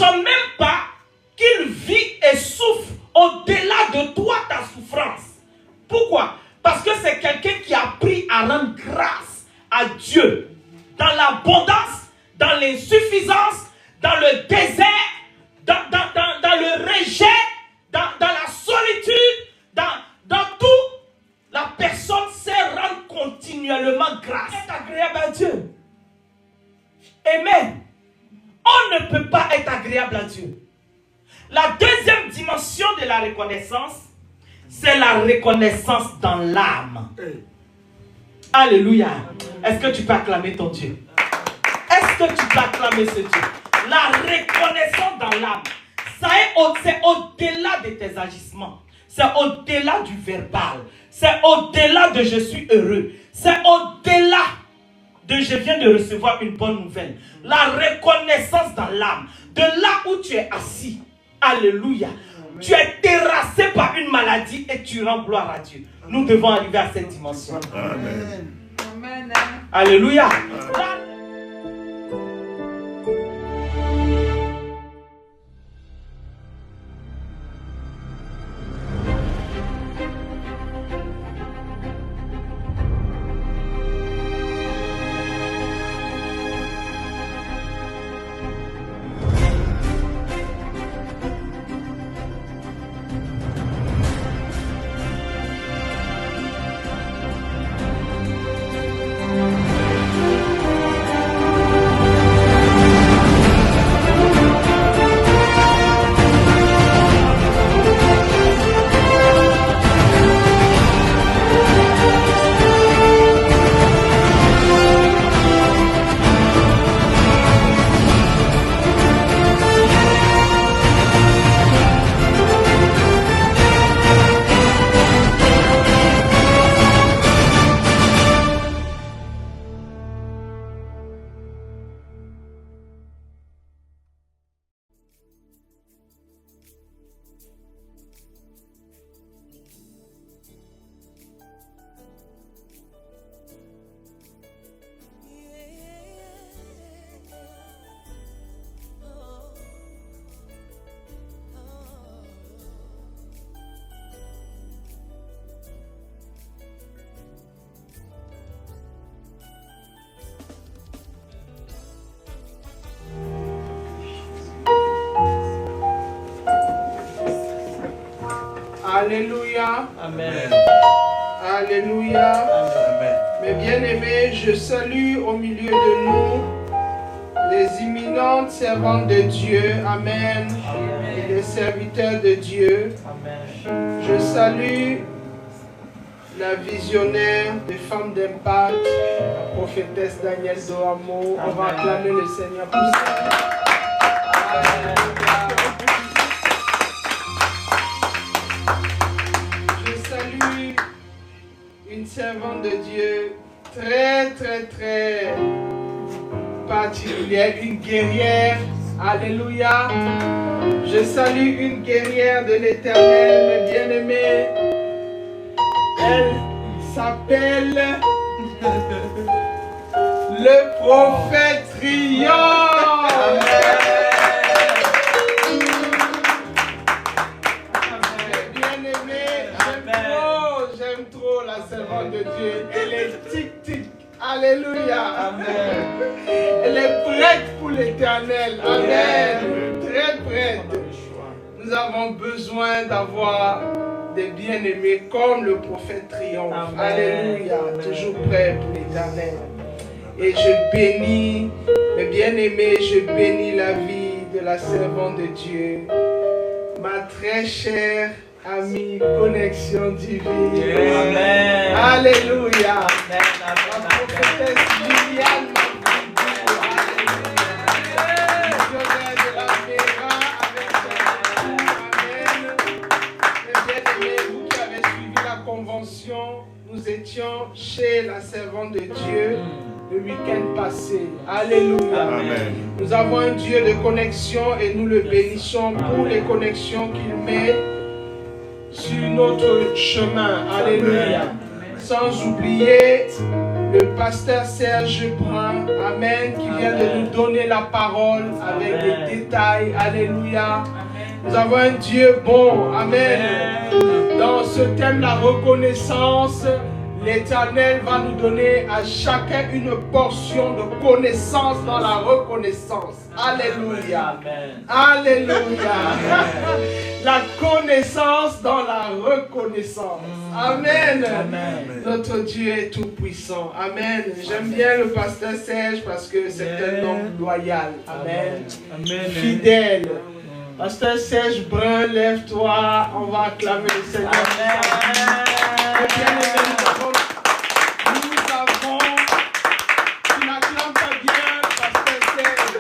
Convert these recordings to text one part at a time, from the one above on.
sachant même pas qu'il vit et souffre au-delà de toi ta souffrance. Pourquoi? Parce que c'est quelqu'un qui a appris à rendre grâce à Dieu dans l'abondance, dans l'insuffisance, dans le désert, dans le rejet, dans la solitude, dans tout. La personne sait rendre continuellement grâce. C'est agréable à Dieu. Amen. On ne peut pas être agréable à Dieu. La deuxième dimension de la reconnaissance, c'est la reconnaissance dans l'âme. Alléluia. Est-ce que tu peux acclamer ton Dieu? Est-ce que tu peux acclamer ce Dieu? La reconnaissance dans l'âme, c'est au-delà de tes agissements. C'est au-delà du verbal. C'est au-delà de je suis heureux. C'est au-delà de je viens de recevoir une bonne nouvelle. La reconnaissance dans l'âme. De là où tu es assis. Alléluia. Tu es terrassé par une maladie et tu rends gloire à Dieu. Nous devons arriver à cette dimension. Amen. Amen. Alléluia. Alléluia. Amen. Alléluia. Amen. Mes bien-aimés, je salue au milieu de nous les imminentes servantes de Dieu. Amen. Et les serviteurs de Dieu. Amen. Je salue la visionnaire des femmes d'impact, la prophétesse Danielle Doamo. On va acclamer le Seigneur pour ça. Je salue une servante de Dieu très particulière, une guerrière. Alléluia. Je salue une guerrière de l'Éternel, mes bien-aimés. Elle s'appelle le prophète Triomphe. Bien-aimé, j'aime trop la servante de Dieu. Elle est tic-tic. Alléluia. Amen. Elle est prête pour l'Éternel. Amen. Très prête. Nous avons besoin d'avoir des bien-aimés comme le prophète Triomphe. Amen. Alléluia. Toujours prêt pour l'Éternel. Et je bénis, mes bien-aimés, je bénis la vie de la servante de Dieu, ma très chère amie Connexion Divine. Amen. Alléluia. Amen. La prophétesse Liliane. Nous étions chez la servante de Dieu le week-end passé. Alléluia. Amen. Nous avons un Dieu de connexion et nous le bénissons pour les connexions qu'il met sur notre chemin. Alléluia. Sans oublier le pasteur Serge Brun, Amen, qui vient de nous donner la parole avec des détails. Alléluia. Nous avons un Dieu bon. Amen. Dans ce thème, la reconnaissance, l'Éternel va nous donner à chacun une portion de connaissance dans la reconnaissance. Alléluia. Alléluia. La connaissance dans la reconnaissance. Amen. Notre Dieu est tout puissant. Amen. J'aime bien le pasteur Serge parce que c'est un homme loyal. Amen. Fidèle. Pasteur Serge Brun, lève-toi. On va acclamer le Seigneur. Amen. Tu n'acclames pas bien, pasteur Serge.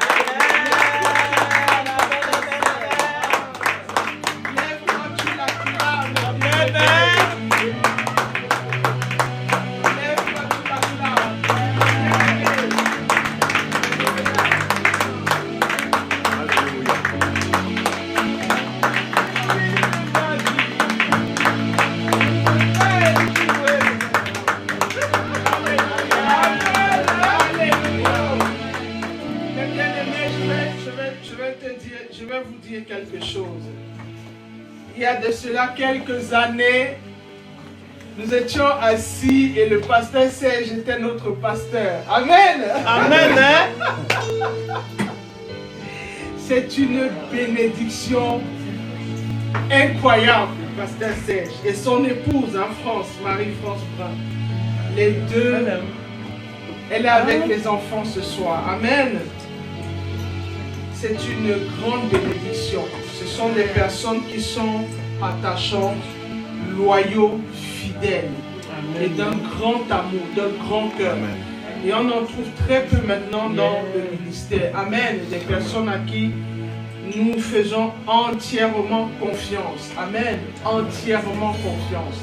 Lève-toi, tu l'acclames. Lève-toi, tu l'acclames. Je vais vous dire quelque chose. Il y a de cela quelques années, nous étions assis et le pasteur Serge était notre pasteur. Amen. Amen. C'est une bénédiction incroyable, pasteur Serge. Et son épouse en France, Marie-France Brun. Les deux, elle est avec les enfants ce soir. Amen. C'est une grande bénédiction. Ce sont des personnes qui sont attachantes, loyaux, fidèles. Amen. Et d'un grand amour, d'un grand cœur. Et on en trouve très peu maintenant dans le ministère. Amen. Des personnes à qui nous faisons entièrement confiance. Amen. Entièrement confiance.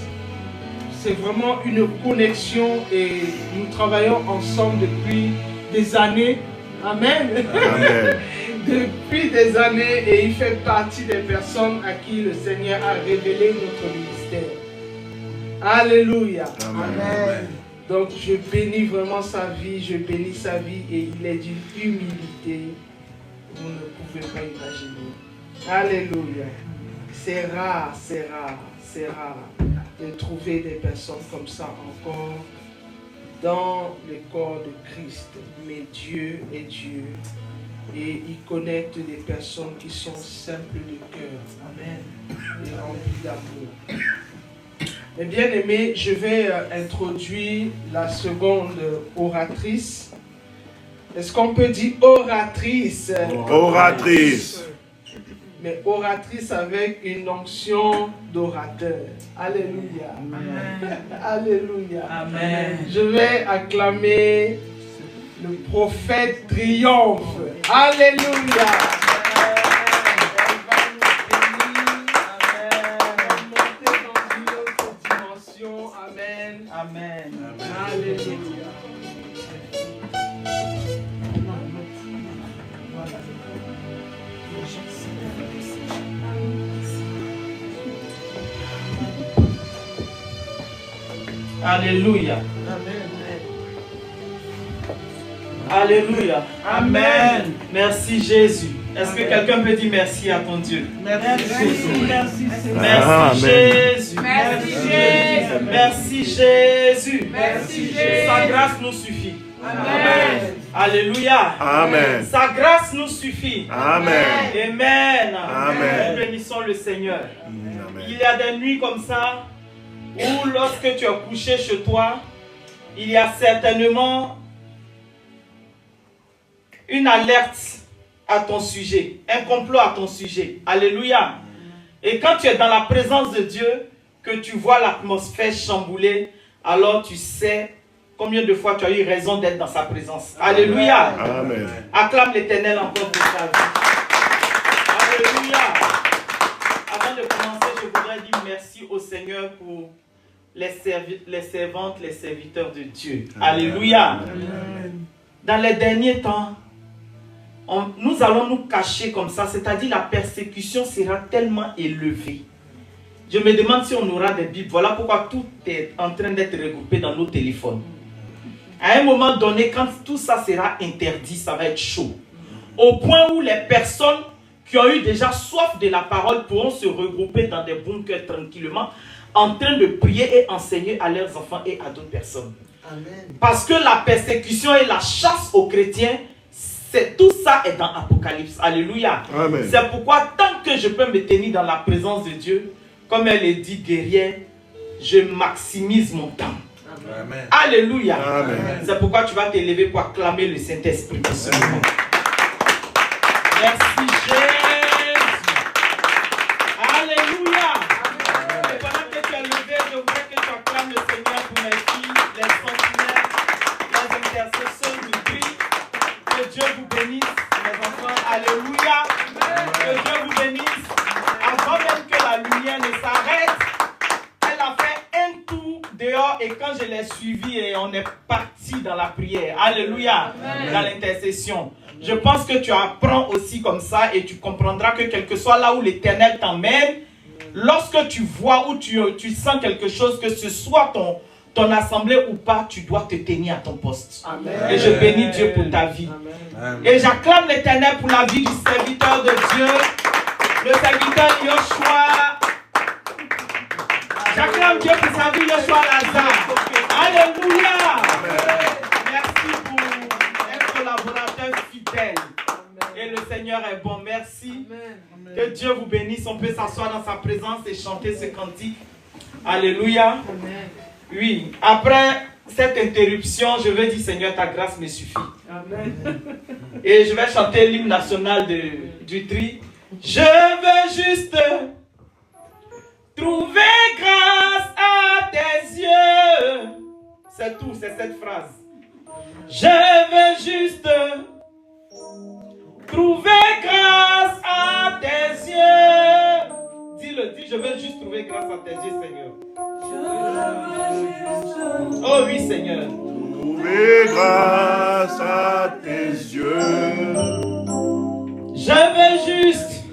C'est vraiment une connexion et nous travaillons ensemble depuis des années. Amen. Amen. Depuis des années, et il fait partie des personnes à qui le Seigneur a révélé notre ministère. Alléluia. Amen. Amen. Donc je bénis vraiment sa vie, je bénis sa vie et il est d'une humilité que vous ne pouvez pas imaginer. Alléluia. C'est rare, c'est rare, c'est rare de trouver des personnes comme ça encore dans le corps de Christ. Mais Dieu est Dieu. Et il connecte des personnes qui sont simples de cœur. Amen. Et remplies d'amour. Mes bien-aimés, je vais introduire la seconde oratrice. Est-ce qu'on peut dire oratrice? Oratrice. Mais oratrice avec une onction d'orateur. Alléluia. Amen. Alléluia. Amen. Je vais acclamer le prophète triomphe. Alléluia. Amen. Amen. Alléluia. Alléluia. Amen. Alléluia. Amen. Merci Jésus. Est-ce que quelqu'un peut dire merci à ton Dieu? Merci Jésus. Merci Jésus. Merci Jésus. Merci Jésus. Merci Jésus. Sa grâce nous suffit. Amen. Alléluia. Amen. Sa grâce nous suffit. Amen. Amen. Amen. Nous bénissons le Seigneur. Amen. Il y a des nuits comme ça où lorsque tu es couché chez toi, il y a certainement une alerte à ton sujet, un complot à ton sujet. Alléluia. Et quand tu es dans la présence de Dieu, que tu vois l'atmosphère chamboulée, alors tu sais combien de fois tu as eu raison d'être dans sa présence. Alléluia. Amen. Acclame l'Éternel encore pour ta vie. Alléluia. Avant de commencer, je voudrais dire merci au Seigneur pour les servantes, les serviteurs de Dieu. Alléluia. Dans les derniers temps, nous allons nous cacher comme ça, c'est-à-dire la persécution sera tellement élevée. Je me demande si on aura des Bibles. Voilà pourquoi tout est en train d'être regroupé dans nos téléphones. À un moment donné, quand tout ça sera interdit, ça va être chaud. Au point où les personnes qui ont eu déjà soif de la parole pourront se regrouper dans des bunkers tranquillement, en train de prier et enseigner à leurs enfants et à d'autres personnes. Amen. Parce que la persécution et la chasse aux chrétiens, tout ça est dans Apocalypse. Alléluia. Amen. C'est pourquoi tant que je peux me tenir dans la présence de Dieu, comme elle est dit guerrière, je maximise mon temps. Amen. Alléluia. Amen. C'est pourquoi tu vas t'élever pour acclamer le Saint-Esprit. Merci Jésus. Alléluia. Amen. Et pendant que tu es levé, je voudrais que tu acclames le Seigneur pour mes filles, les sentinelles, les intercesseurs du prix. Que Dieu vous bénisse, mes enfants. Alléluia. Amen. Que Dieu vous bénisse. Avant même que la lumière ne s'arrête, elle a fait un tour dehors et quand je l'ai suivi et on est parti dans la prière. Alléluia. Amen. Dans l'intercession. Je pense que tu apprends aussi comme ça et tu comprendras que quel que soit là où l'Éternel t'emmène, lorsque tu vois ou tu sens quelque chose, que ce soit ton assemblée ou pas, tu dois te tenir à ton poste. Amen. Et je bénis Dieu pour ta vie. Amen. Et j'acclame l'Éternel pour la vie du serviteur de Dieu, le serviteur Yoshua. J'acclame Dieu pour sa vie, Yoshua Lazare. Alléluia. Amen. Merci pour être collaborateur fidèle. Et le Seigneur est bon. Merci. Amen. Que Dieu vous bénisse. On peut s'asseoir dans sa présence et chanter ce cantique. Alléluia. Amen. Oui. Après cette interruption, je veux dire, Seigneur, ta grâce me suffit. Amen. Et je vais chanter l'hymne national du tri. Je veux juste trouver grâce à tes yeux. C'est tout, c'est cette phrase. Je veux juste trouver grâce à tes yeux. Dis-le, dis, je veux juste trouver grâce à tes yeux, Seigneur. Oh oui, Seigneur. Trouver grâce à tes yeux. Je veux juste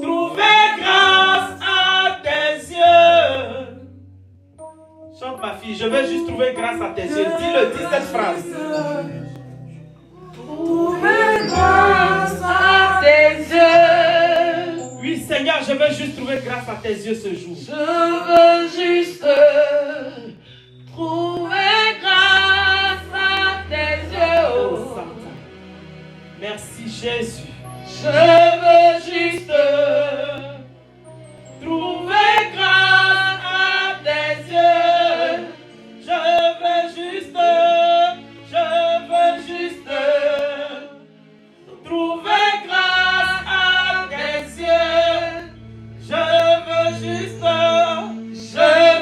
trouver grâce à tes yeux. Chante ma fille, je veux juste trouver grâce à tes yeux. Dis cette phrase. Trouver grâce à tes yeux. Oui, Seigneur, je veux juste trouver grâce à tes yeux ce jour. Je veux juste trouver grâce à tes yeux. Oh, Satan. Merci Jésus. Je veux juste trouver grâce à tes yeux. Je veux juste trouver grâce à tes yeux. Je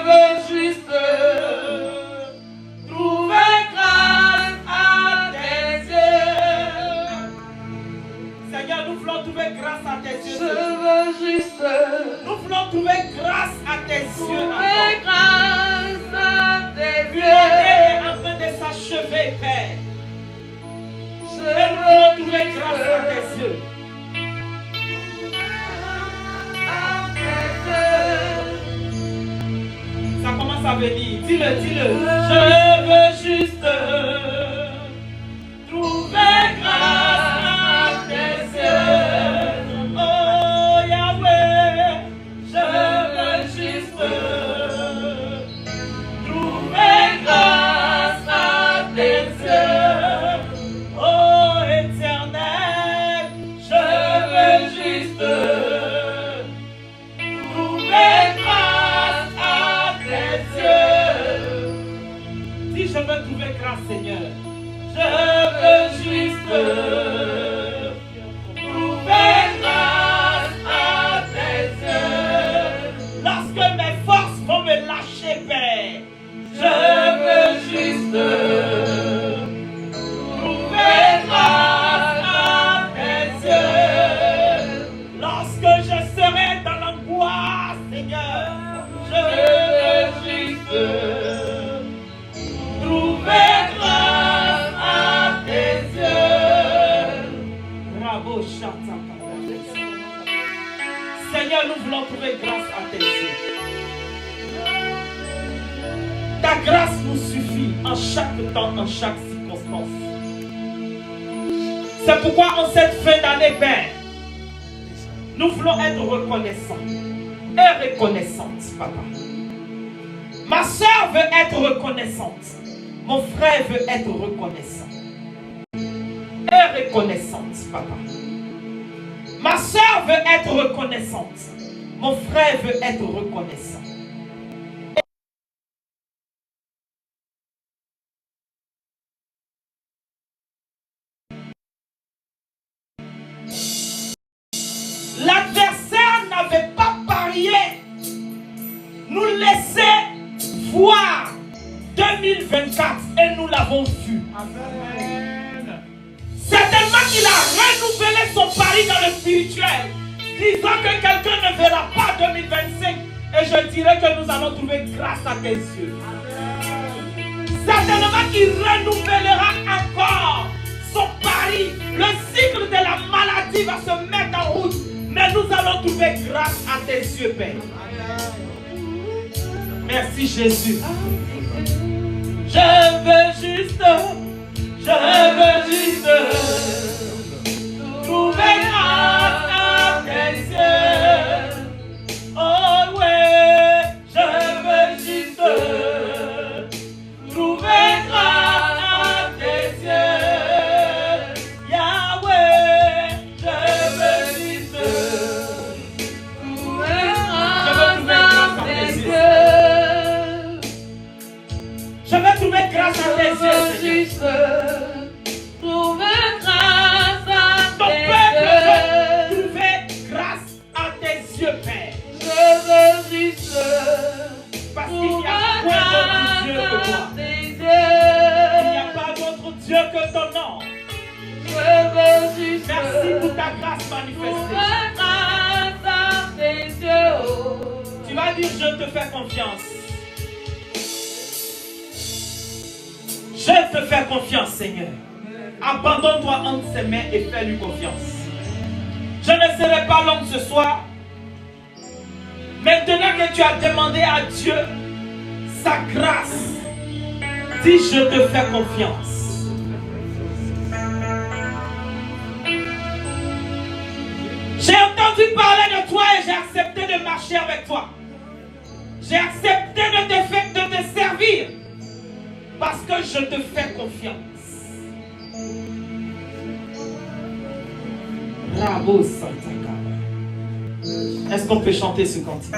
veux juste trouver grâce à tes yeux. Seigneur, nous voulons trouver grâce à tes yeux. Nous voulons trouver grâce à tes yeux. Tu es en train de s'achever, Père. Nous voulons trouver grâce à tes yeux. Ça commence à venir. Dis-le. Je veux juste trouver grâce à tes yeux. Oh Yahweh, je veux juste trouver grâce à tes yeux. Oh Éternel, je veux juste trouver grâce à tes yeux. Si je veux trouver grâce, Seigneur, je veux juste trouver grâce à tes yeux. Lorsque mes forces vont me lâcher, Père, je veux juste trouver grâce à tes yeux. Lorsque je serai dans l'angoisse, Seigneur, je veux juste trouver grâce à tes yeux. Bravo, Chata. Seigneur, nous voulons trouver grâce à tes yeux. Ta grâce nous suffit en chaque temps, en chaque circonstance. C'est pourquoi en cette fin d'année, Père, nous voulons être reconnaissants et reconnaissantes, Papa. Ma soeur veut être reconnaissante. Mon frère veut être reconnaissant et reconnaissante, Papa. Ma soeur veut être reconnaissante. Mon frère veut être reconnaissant. L'adversaire n'avait pas parié nous laisser voir 2024 et nous l'avons vu. Amen. Certainement qu'il a renouvelé son pari dans le spirituel, disant que quelqu'un ne verra pas 2025 et je dirais que nous allons trouver grâce à tes yeux. Amen. Certainement qu'il renouvellera encore son pari. Le cycle de la maladie va se mettre en route. Mais nous allons trouver grâce à tes yeux, Père. Merci Jésus. Je veux juste trouver grâce à tes yeux. Oh ouais, je veux juste trouver grâce à tes yeux. Yahweh, je veux juste trouver grâce à tes yeux. Je veux trouver grâce à tes yeux. Juste trouver grâce à tes yeux. Ton peuple veut trouver grâce à tes yeux, Père. Je veux juste parce qu'il n'y a pas d'autre Dieu que toi. Il n'y a pas d'autre Dieu que ton nom. Je veux juste merci pour ta grâce manifestée. Grâce à tes yeux. Tu vas dire je te fais confiance. Je te fais confiance, Seigneur. Abandonne-toi entre ses mains et fais-lui confiance. Je ne serai pas long ce soir. Maintenant que tu as demandé à Dieu sa grâce, dis je te fais confiance. J'ai entendu parler de toi et j'ai accepté de marcher avec toi. J'ai accepté de te servir. Parce que je te fais confiance. Bravo Santaka. Est-ce qu'on peut chanter ce cantique?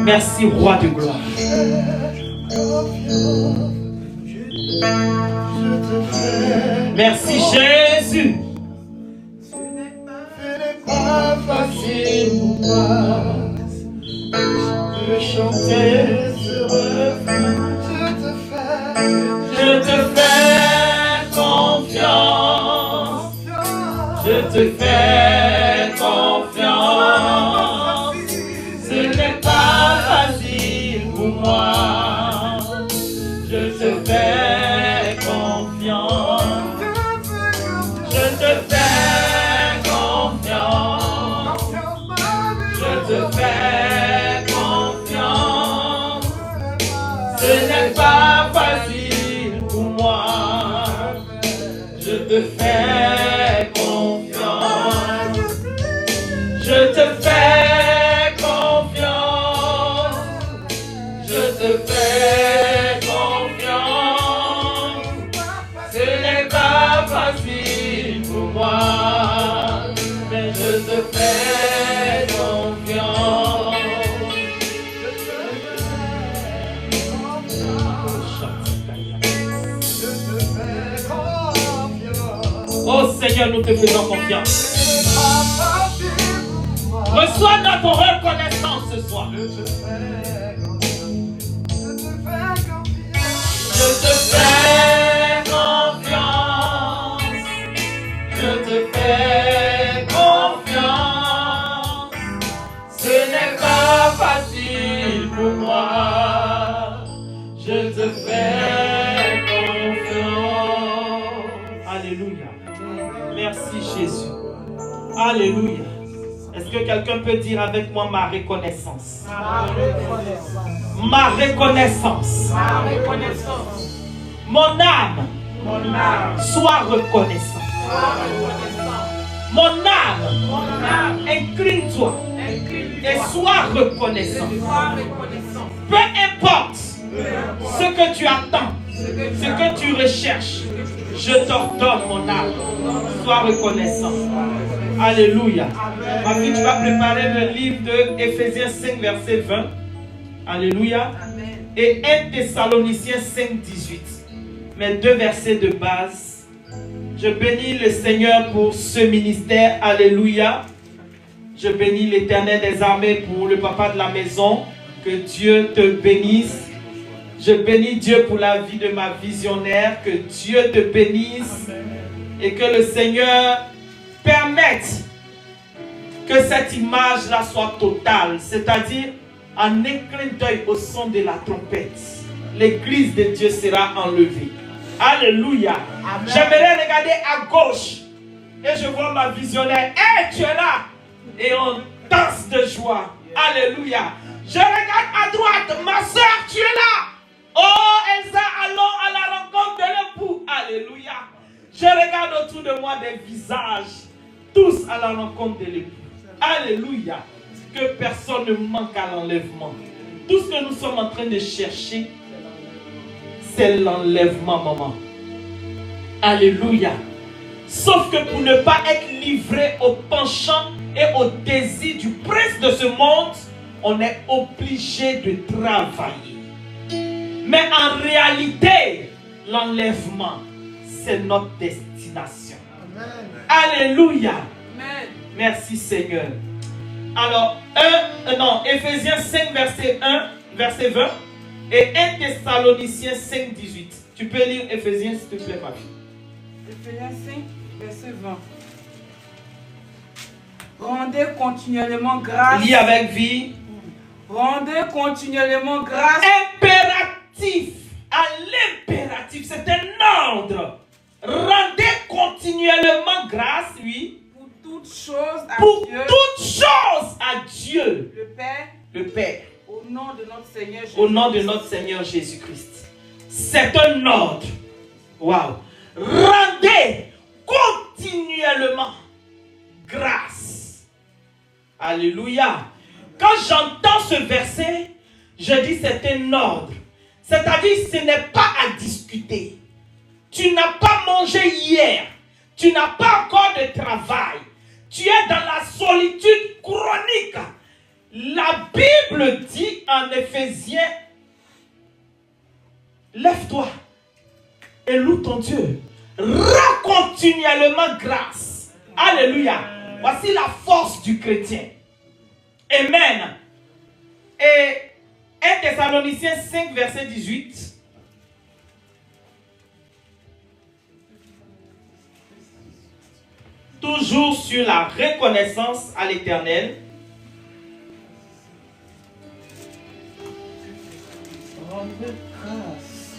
Merci Roi de gloire. Merci Jésus. Ce n'est pas facile pour moi de chanter ce refrain. Je te fais confiance. Je te fais confiance. Ce n'est pas facile pour moi. Je te fais confiance. Je te fais confiance. Je te fais confiance. Ce n'est pas facile pour moi. Je te fais confiance. Je te fais confiance. Je te fais confiance. Ce n'est pas facile pour moi. Mais je te fais confiance. Oh Seigneur, nous te faisons confiance. Reçois notre reconnaissance ce soir. Je te fais confiance. Je te fais confiance. Ce n'est pas facile pour moi. Je te fais confiance. Alléluia. Merci Jésus. Alléluia. Est-ce que quelqu'un peut dire avec moi ma reconnaissance? Ma reconnaissance. Ma reconnaissance. Ma reconnaissance. Mon âme, Mon âme. sois reconnaissant. Sois reconnaissant. Mon âme, Mon âme. incline-toi Incline-toi. et sois reconnaissant. Sois reconnaissant. Peu importe ce que tu attends, ce que tu recherches, je t'ordonne, mon âme, sois reconnaissant. Alléluia. Ma fille, tu vas préparer le livre de Éphésiens 5, verset 20. Alléluia. Et 1 Thessaloniciens 5, 18. Mes deux versets de base. Je bénis le Seigneur pour ce ministère. Alléluia. Je bénis l'Éternel des armées pour le papa de la maison. Que Dieu te bénisse. Je bénis Dieu pour la vie de ma visionnaire. Que Dieu te bénisse. Et que le Seigneur permette que cette image-là soit totale. C'est-à-dire, en un clin d'œil au son de la trompette, l'église de Dieu sera enlevée. Alléluia. J'aimerais regarder à gauche et je vois ma visionnaire. Hey, tu es là. Et on danse de joie. Alléluia. Je regarde à droite. Ma soeur, tu es là. Oh, Elsa, allons à la rencontre de l'époux. Alléluia. Je regarde autour de moi des visages. Tous à la rencontre de l'époux. Alléluia. Que personne ne manque à l'enlèvement. Tout ce que nous sommes en train de chercher, c'est l'enlèvement, maman. Alléluia. Sauf que pour ne pas être livré au penchant et au désir du prince de ce monde, on est obligé de travailler. Mais en réalité, l'enlèvement, c'est notre destination. Amen. Alléluia. Amen. Merci Seigneur. Alors, Éphésiens 5, verset 1, verset 20 et 1 Thessaloniciens 5, 18. Tu peux lire Éphésiens, s'il te plaît, ma fille. Éphésiens 5, verset 20. Rendez continuellement grâce. Lis avec vie. Rendez continuellement grâce. Impératif. À l'impératif, c'est un ordre. Rendez continuellement grâce, oui. Pour toutes choses à pour Dieu. Toutes choses à Dieu. Le Père. Le Père. Au nom de notre Seigneur Jésus-Christ. Au nom de notre Seigneur Jésus-Christ. C'est un ordre. Waouh. Rendez continuellement grâce. Alléluia. Quand j'entends ce verset, je dis c'est un ordre. C'est-à-dire ce n'est pas à discuter. Tu n'as pas mangé hier. Tu n'as pas encore de travail. Tu es dans la solitude chronique. La Bible dit en Éphésiens, lève-toi et loue ton Dieu. Rends continuellement grâce. Alléluia. Voici la force du chrétien. Amen. Et 1 Thessaloniciens 5, verset 18. Toujours sur la reconnaissance à l'Éternel. Rendez grâce.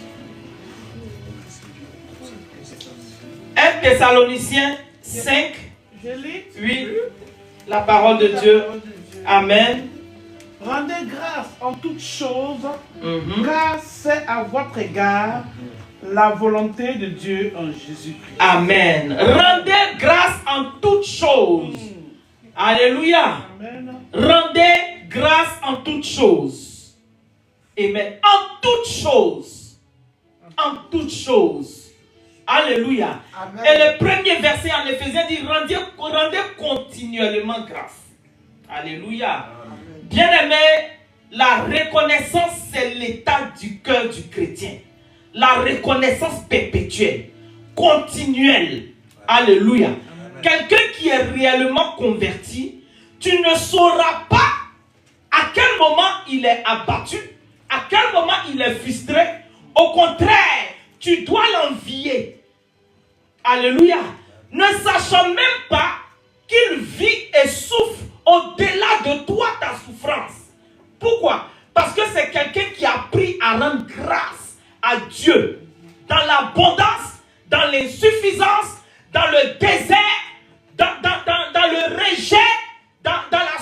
1 Thessaloniciens 5, Je lis. oui, la parole de Dieu. Amen. Rendez grâce en toutes choses, car c'est à votre égard la volonté de Dieu en Jésus-Christ. Amen. Rendez grâce en toutes choses. Alléluia. Amen. Rendez grâce en toutes choses. Amen. En toutes choses. En toutes choses. Alléluia. Amen. Et le premier verset en Éphésiens dit rendez continuellement grâce. Alléluia. Bien-aimé, la reconnaissance, c'est l'état du cœur du chrétien. La reconnaissance perpétuelle, continuelle. Alléluia. Quelqu'un qui est réellement converti, tu ne sauras pas à quel moment il est abattu, à quel moment il est frustré. Au contraire, tu dois l'envier. Alléluia. Ne sachant même pas qu'il vit et souffre au-delà de toi ta souffrance. Pourquoi? Parce que c'est quelqu'un qui a appris à rendre grâce à Dieu dans l'abondance, dans l'insuffisance, dans le désert, dans le rejet, dans la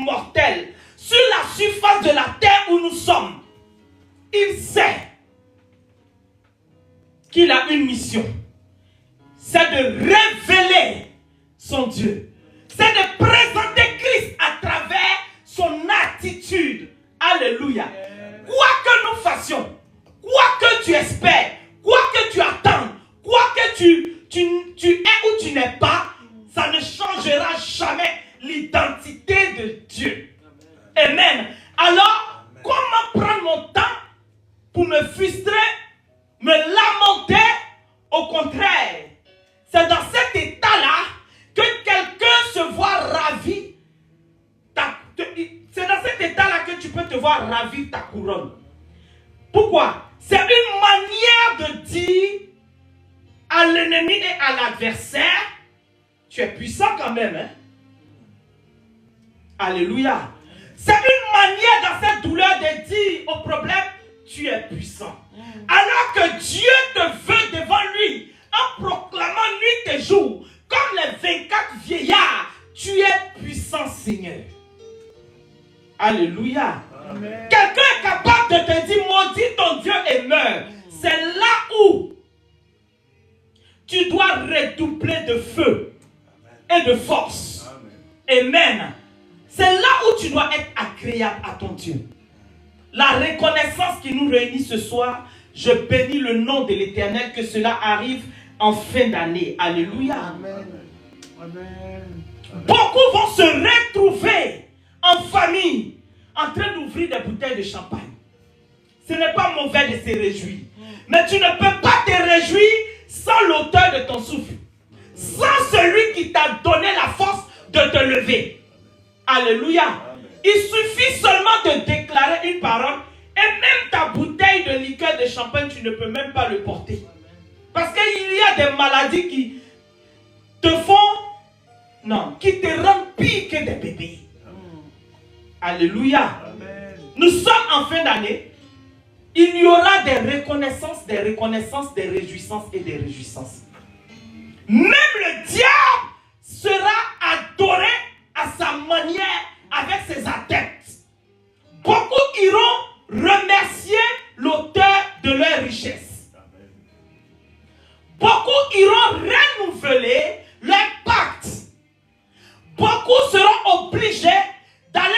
mortel sur la surface de la terre où nous sommes, il sait qu'il a une mission. C'est de révéler son Dieu. C'est de présenter Christ à travers son attitude. Alléluia. Quoi que nous fassions, quoi que tu espères, quoi que tu attends, quoi que tu es ou tu n'es pas, ça ne changera jamais l'identité de Dieu. Amen. Alors, comment prendre mon temps pour me frustrer, me lamenter? Au contraire, c'est dans cet état-là que quelqu'un se voit ravi. C'est dans cet état-là que tu peux te voir ravir ta couronne. Pourquoi? C'est une manière de dire à l'ennemi et à l'adversaire, tu es puissant quand même. Hein? Alléluia. C'est une manière dans cette douleur de dire au problème, tu es puissant. Alors que Dieu te veut devant lui, en proclamant nuit et jour, comme les 24 vieillards, tu es puissant, Seigneur. Alléluia. Amen. Quelqu'un est capable de te dire, maudis ton Dieu et meurs. C'est là où tu dois redoubler de feu et de force. Amen. C'est là où tu dois être agréable à ton Dieu. La reconnaissance qui nous réunit ce soir, je bénis le nom de l'Éternel, que cela arrive en fin d'année. Alléluia. Amen. Amen. Beaucoup vont se retrouver en famille, en train d'ouvrir des bouteilles de champagne. Ce n'est pas mauvais de se réjouir. Mais tu ne peux pas te réjouir sans l'auteur de ton souffle. Sans celui qui t'a donné la force de te lever. Alléluia. Il suffit seulement de déclarer une parole et même ta bouteille de liqueur de champagne, tu ne peux même pas le porter. Parce qu'il y a des maladies qui te font, non, qui te rendent pire que des bébés. Alléluia. Amen. Nous sommes en fin d'année. Il y aura des reconnaissances, des réjouissances et des réjouissances. Même le diable sera adoré à sa manière avec ses adeptes. Beaucoup iront remercier l'auteur de leur richesse. Beaucoup iront renouveler leur pacte. Beaucoup seront obligés d'aller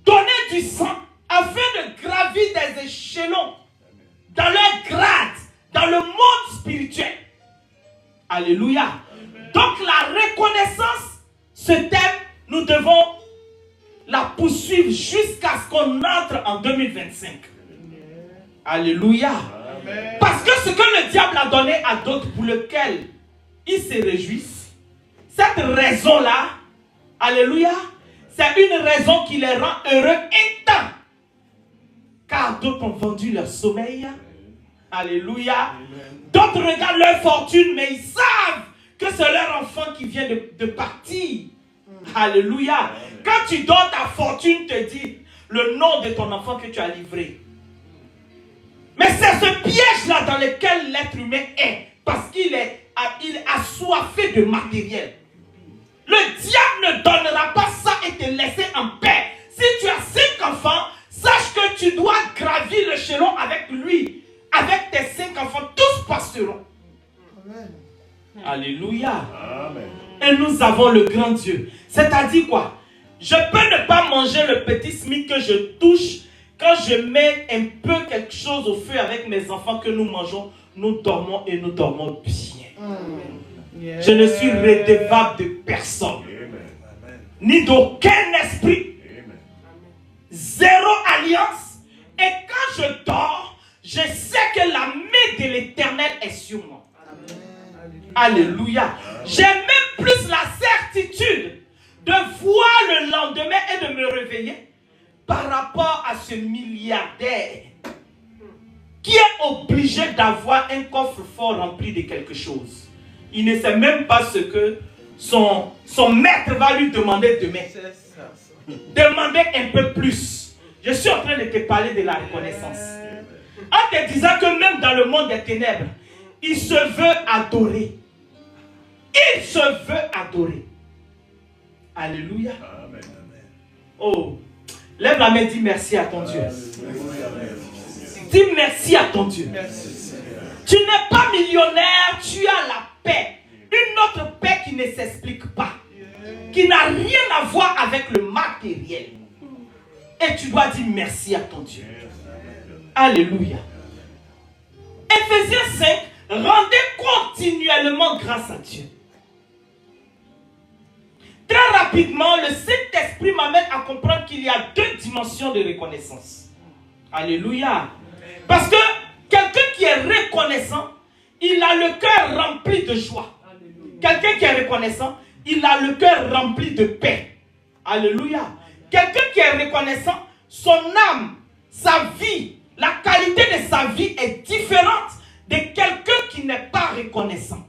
donner du sang afin de gravir des échelons dans leur grade, dans le monde spirituel. Alléluia. Donc la reconnaissance, ce thème, nous devons la poursuivre jusqu'à ce qu'on entre en 2025. Alléluia. Amen. Parce que ce que le diable a donné à d'autres pour lesquels ils se réjouissent, cette raison-là, alléluia, c'est une raison qui les rend heureux et temps. Car d'autres ont vendu leur sommeil. Alléluia. D'autres regardent leur fortune, mais ils savent que c'est leur enfant qui vient de partir. Alléluia. Quand tu donnes ta fortune, te dit le nom de ton enfant que tu as livré. Mais c'est ce piège-là dans lequel l'être humain est. Parce qu'il est assoiffé de matériel. Le diable ne donnera pas ça et te laisser en paix. Si tu as 5 enfants, sache que tu dois gravir l'échelon avec lui. Avec tes 5 enfants, tous passeront. Amen. Alléluia. Amen. Et nous avons le grand Dieu. C'est-à-dire quoi? Je peux ne pas manger le petit SMIC que je touche. Quand je mets un peu quelque chose au feu avec mes enfants que nous mangeons, nous dormons et nous dormons bien. Yeah. Je ne suis redevable de personne. Amen. Ni d'aucun esprit. Amen. Zéro alliance. Et quand je dors, je sais que la main de l'Éternel est sur moi. Amen. Alléluia. J'ai même plus la certitude de voir le lendemain et de me réveiller par rapport à ce milliardaire qui est obligé d'avoir un coffre-fort rempli de quelque chose. Il ne sait même pas ce que son maître va lui demander demain. Demandez un peu plus. Je suis en train de te parler de la reconnaissance. En te disant que même dans le monde des ténèbres, il se veut adorer. Il se veut adorer. Alléluia. Amen. Oh, lève la main, dis merci à ton Dieu. Dis merci à ton Dieu. Tu n'es pas millionnaire, tu as la paix. Une autre paix qui ne s'explique pas. Qui n'a rien à voir avec le matériel. Et tu dois dire merci à ton Dieu. Alléluia. Ephésiens 5, rendez continuellement grâce à Dieu. Très rapidement, le Saint-Esprit m'amène à comprendre qu'il y a deux dimensions de reconnaissance. Alléluia. Parce que quelqu'un qui est reconnaissant, il a le cœur rempli de joie. Quelqu'un qui est reconnaissant, il a le cœur rempli de paix. Alléluia. Quelqu'un qui est reconnaissant, son âme, sa vie, la qualité de sa vie est différente de quelqu'un qui n'est pas reconnaissant.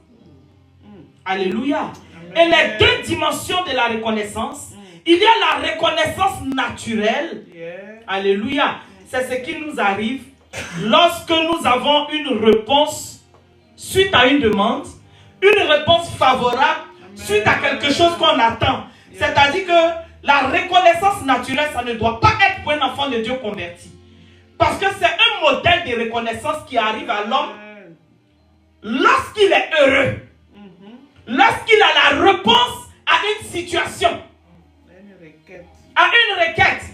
Alléluia. Et les deux dimensions de la reconnaissance, il y a la reconnaissance naturelle. Alléluia. C'est ce qui nous arrive lorsque nous avons une réponse suite à une demande, une réponse favorable suite à quelque chose qu'on attend. C'est-à-dire que la reconnaissance naturelle, ça ne doit pas être pour un enfant de Dieu converti. Parce que c'est un modèle de reconnaissance qui arrive à l'homme lorsqu'il est heureux. Lorsqu'il a la réponse à une situation, à une requête.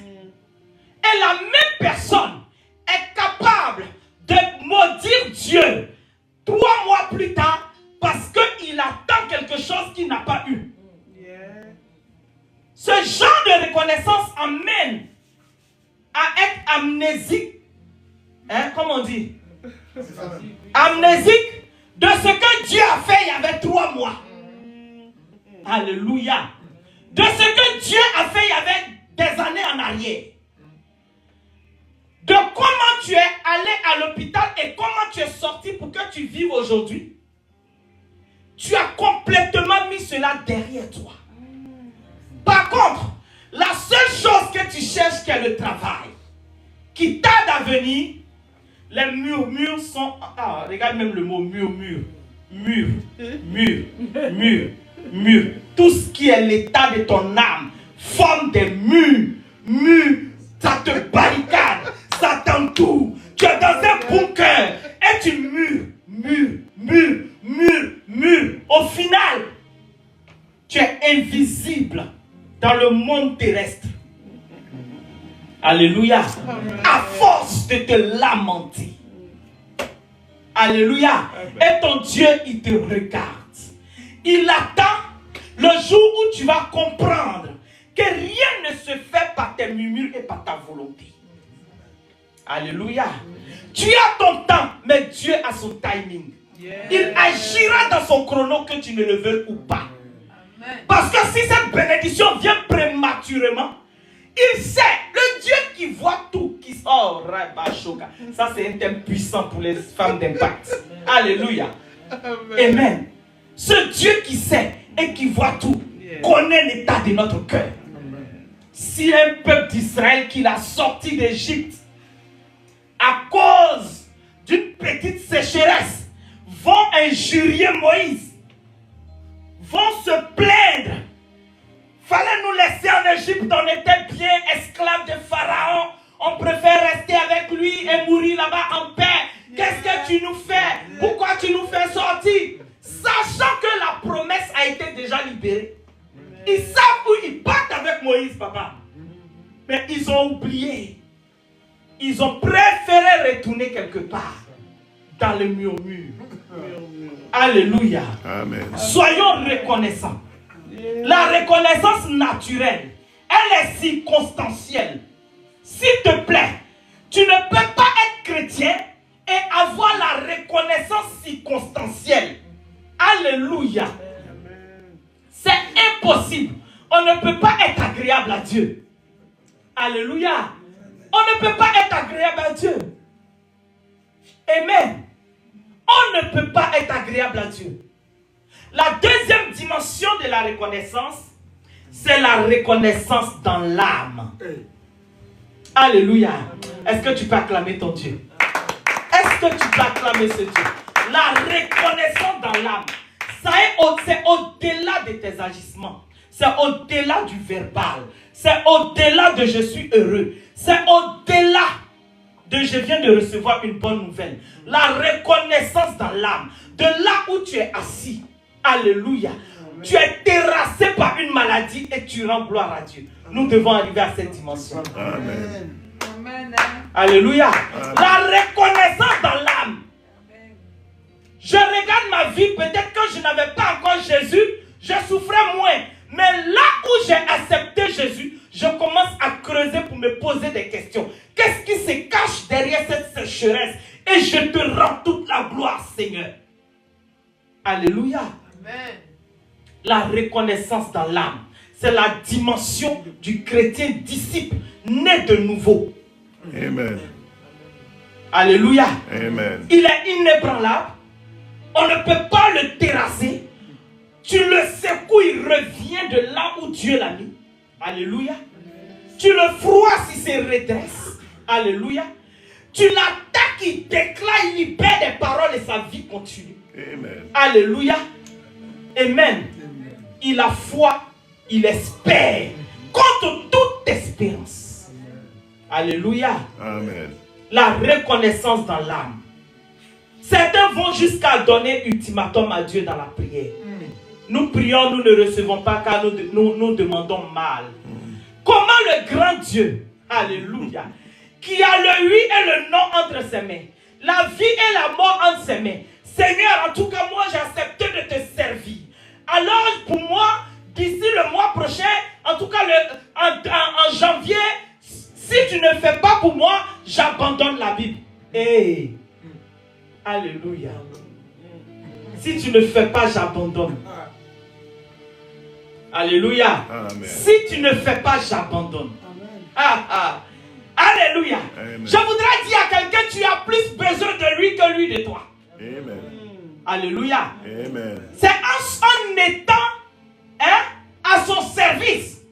Et la même personne est capable de maudire Dieu 3 mois plus tard parce qu'il attend quelque chose qu'il n'a pas eu. Ce genre de reconnaissance amène à être amnésique. Comment on dit? Amnésique de ce que Dieu a fait il y avait 3 mois. Alléluia. De ce que Dieu a fait il y avait des années en arrière. De comment tu es allé à l'hôpital et comment tu es sorti pour que tu vives aujourd'hui. Tu as complètement mis cela derrière toi. Par contre, la seule chose que tu cherches qui est le travail, qui tarde à venir, les murmures sont... Ah, regarde même le mot murmure. Mur. Tout ce qui est l'état de ton âme forme des murs. Ça te barricade, ça t'entoure. Tu es dans un bunker et tu murs. Au final, tu es invisible dans le monde terrestre. Alléluia. À force de te lamenter. Alléluia. Et ton Dieu, il te regarde. Il attend le jour où tu vas comprendre que rien ne se fait par tes murmures et par ta volonté. Alléluia. Tu as ton temps, mais Dieu a son timing. Il agira dans son chrono que tu ne le veuilles ou pas. Parce que si cette bénédiction vient prématurément, il sait, le Dieu qui voit tout, qui... Oh, ça c'est un thème puissant pour les femmes d'impact. Alléluia. Amen. Ce Dieu qui sait et qui voit tout, connaît l'état de notre cœur. Si un peuple d'Israël qui l'a sorti d'Égypte, à cause d'une petite sécheresse, vont injurier Moïse, vont se plaindre. Fallait nous laisser en Égypte, on était bien esclaves de Pharaon. On préfère rester avec lui et mourir là-bas en paix. Qu'est-ce que tu nous fais? Pourquoi tu nous fais sortir? Sachant que la promesse a été déjà libérée. Ils savent où ils partent avec Moïse, papa. Mais ils ont oublié. Ils ont préféré retourner quelque part dans le murmure. Alléluia. Amen. Soyons reconnaissants. La reconnaissance naturelle, elle est circonstancielle. S'il te plaît, tu ne peux pas être chrétien et avoir la reconnaissance circonstancielle. Alléluia. C'est impossible. On ne peut pas être agréable à Dieu. Alléluia. On ne peut pas être agréable à Dieu. Amen. On ne peut pas être agréable à Dieu. La deuxième dimension de la reconnaissance, c'est la reconnaissance dans l'âme. Alléluia. Est-ce que tu peux acclamer ton Dieu? Est-ce que tu peux acclamer ce Dieu? La reconnaissance dans l'âme, c'est au-delà de tes agissements. C'est au-delà du verbal. C'est au-delà de je suis heureux. C'est au-delà de je viens de recevoir une bonne nouvelle. La reconnaissance dans l'âme. De là où tu es assis. Alléluia. Amen. Tu es terrassé par une maladie et tu rends gloire à Dieu. Nous devons arriver à cette dimension. Amen. Amen. Alléluia. Amen. La reconnaissance dans l'âme. Je regarde ma vie, peut-être que je n'avais pas encore Jésus, je souffrais moins. Mais là où j'ai accepté Jésus, je commence à creuser pour me poser des questions. Qu'est-ce qui se cache derrière cette sécheresse? Et je te rends toute la gloire, Seigneur. Alléluia. Amen. La reconnaissance dans l'âme, c'est la dimension du chrétien disciple, né de nouveau. Amen. Alléluia. Amen. Il est inébranlable. On ne peut pas le terrasser. Tu le secoues, il revient de là où Dieu l'a mis. Alléluia. Tu le froisses, il se redresse. Alléluia. Tu l'attaques, il déclare, il libère des paroles et sa vie continue. Amen. Alléluia. Amen. Il a foi, il espère. Contre toute espérance. Alléluia. Amen. La reconnaissance dans l'âme. Certains vont jusqu'à donner ultimatum à Dieu dans la prière. Nous prions, nous ne recevons pas car nous demandons mal. Comment le grand Dieu, alléluia, qui a le oui et le non entre ses mains, la vie et la mort entre ses mains. Seigneur, en tout cas, moi j'ai accepté de te servir. Alors pour moi, d'ici le mois prochain, en tout cas en janvier, si tu ne fais pas pour moi, j'abandonne la Bible. Hey. Alléluia. Si tu ne fais pas, j'abandonne. Alléluia. Amen. Si tu ne fais pas, j'abandonne. Alléluia. Amen. Je voudrais dire à quelqu'un, tu as plus besoin de lui que lui de toi. Amen. Alléluia. Amen. C'est en étant à son service,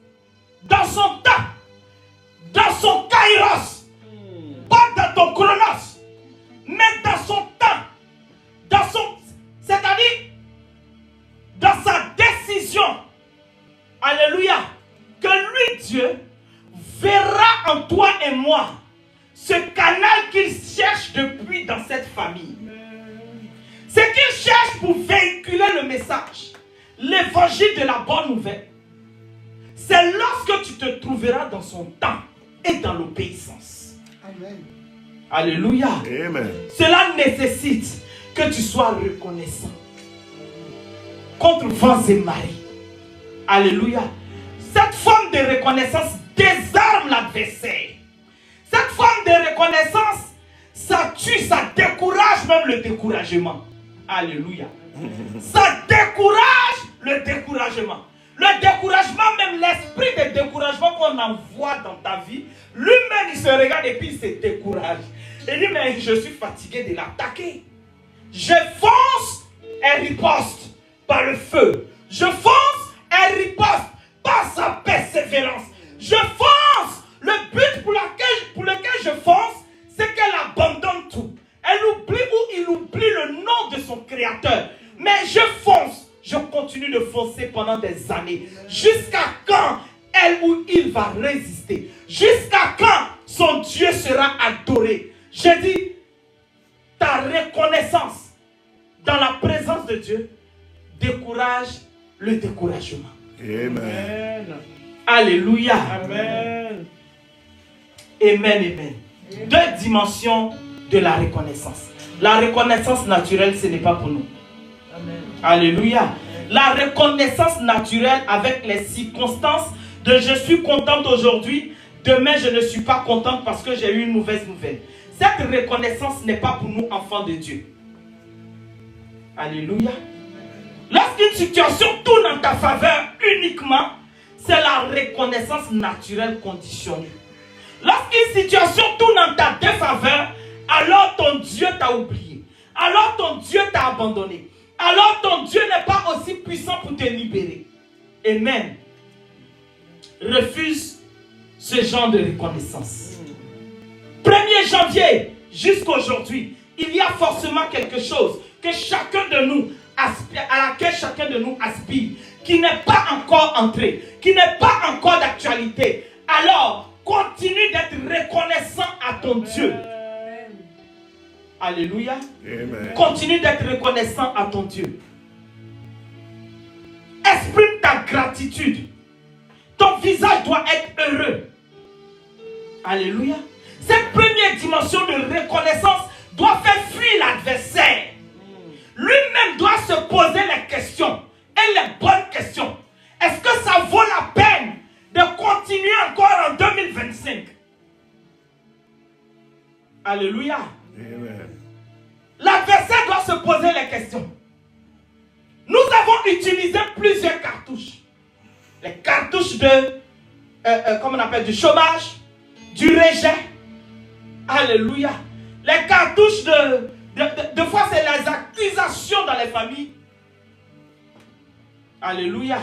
dans son temps, dans son kairos, pas dans ton chronos, mais dans son temps, c'est-à-dire dans sa décision. Alléluia. Que lui, Dieu, verra en toi et moi ce canal qu'il cherche depuis dans cette famille. Ce qu'il cherche pour véhiculer le message, l'évangile de la bonne nouvelle, c'est lorsque tu te trouveras dans son temps et dans l'obéissance. Amen. Alléluia. Amen. Cela nécessite que tu sois reconnaissant contre vents et marées. Alléluia. Cette forme de reconnaissance désarme l'adversaire. Cette forme de reconnaissance, ça tue, ça décourage même le découragement. Alléluia. Ça décourage le découragement. Le découragement, même l'esprit de découragement qu'on envoie dans ta vie, lui-même il se regarde et puis il se décourage. Il dit, mais je suis fatigué de l'attaquer. Je fonce et riposte par le feu. Je fonce et riposte par sa persévérance. Je fonce. Le but pour lequel je fonce, c'est qu'elle abandonne tout. Elle oublie ou il oublie le nom de son créateur. Mais je fonce. Je continue de foncer pendant des années. Jusqu'à quand elle ou il va résister? Jusqu'à quand son Dieu sera adoré? Je dis, ta reconnaissance dans la présence de Dieu décourage le découragement. Amen. Alléluia. Amen. Amen, amen. Deux dimensions de la reconnaissance. La reconnaissance naturelle, ce n'est pas pour nous. Amen. Alléluia. La reconnaissance naturelle avec les circonstances de je suis contente aujourd'hui, demain je ne suis pas contente parce que j'ai eu une mauvaise nouvelle. Cette reconnaissance n'est pas pour nous, enfants de Dieu. Alléluia. Lorsqu'une situation tourne en ta faveur uniquement, c'est la reconnaissance naturelle conditionnée. Lorsqu'une situation tourne en ta défaveur, alors ton Dieu t'a oublié. Alors ton Dieu t'a abandonné. Alors ton Dieu n'est pas aussi puissant pour te libérer. Amen. Refuse ce genre de reconnaissance. 1er janvier jusqu'à aujourd'hui, il y a forcément quelque chose que chacun de nous aspire, à laquelle chacun de nous aspire. qui n'est pas encore entré, qui n'est pas encore d'actualité, alors continue d'être reconnaissant à ton Dieu. Alléluia. Amen. Continue d'être reconnaissant à ton Dieu. Exprime ta gratitude. Ton visage doit être heureux. Alléluia. Cette première dimension de reconnaissance doit faire fuir l'adversaire. Lui-même doit se poser les questions. Et les bonnes questions. Est-ce que ça vaut la peine de continuer encore en 2025? Alléluia. Amen. L'adversaire doit se poser les questions. Nous avons utilisé plusieurs cartouches. Les cartouches de, comment on appelle, du chômage, du rejet. Alléluia. Les cartouches de fois c'est les accusations dans les familles. Alléluia.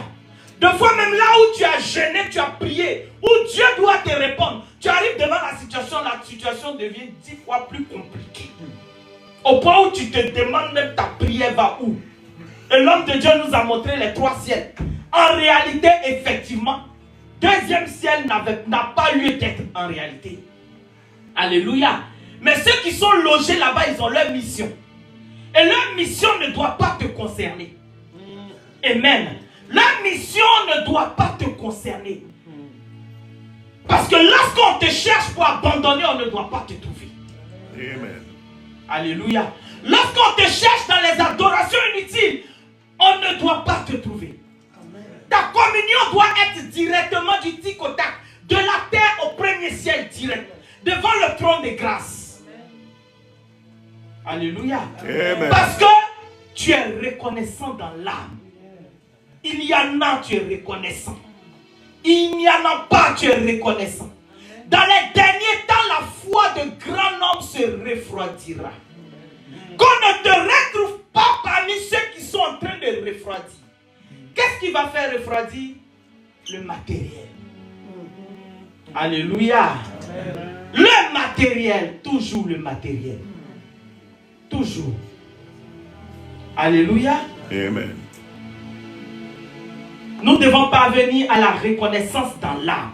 De fois même là où tu as jeûné, tu as prié, où Dieu doit te répondre. Tu arrives devant la situation devient 10 fois plus compliquée. Au point où tu te demandes même ta prière va où. Et l'homme de Dieu nous a montré les 3 ciels. En réalité, effectivement, deuxième ciel n'a pas lieu d'être en réalité. Alléluia. Mais ceux qui sont logés là-bas, ils ont leur mission. Et leur mission ne doit pas te concerner. Amen. Leur mission ne doit pas te concerner. Parce que lorsqu'on te cherche pour abandonner, on ne doit pas te trouver. Amen. Alléluia. Lorsqu'on te cherche dans les adorations inutiles, on ne doit pas te trouver. Ta communion doit être directement du tic au tac, de la terre au premier ciel direct, devant le trône de grâce. Alléluia. Amen. Parce que tu es reconnaissant dans l'âme. Il y en a, tu es reconnaissant. Il n'y en a pas, tu es reconnaissant. Dans les derniers temps, la foi de grand homme se refroidira. Qu'on ne te retrouve pas parmi ceux qui sont en train de refroidir. Qu'est-ce qui va faire refroidir? Le matériel. Alléluia. Le matériel, toujours le matériel. Toujours. Alléluia. Amen. Nous devons parvenir à la reconnaissance dans l'âme.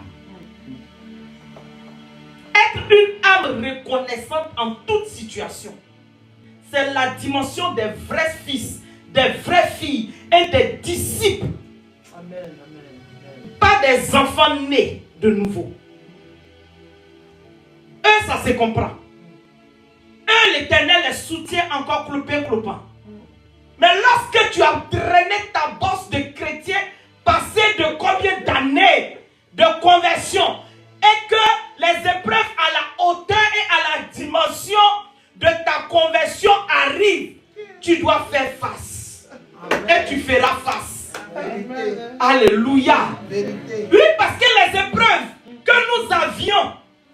Être une âme reconnaissante en toute situation. C'est la dimension des vrais fils, des vraies filles et des disciples. Amen. Pas des enfants nés de nouveau. Eux, ça se comprend. Eux, l'Éternel les soutient encore clopin. Mais lorsque tu as traîné ta bosse de chrétien, passé de combien d'années de conversion, et que les épreuves à la hauteur et à la dimension de ta conversion arrivent, tu dois faire face. Et tu feras face. Vérité. Alléluia. Vérité. Oui, parce que les épreuves que nous avions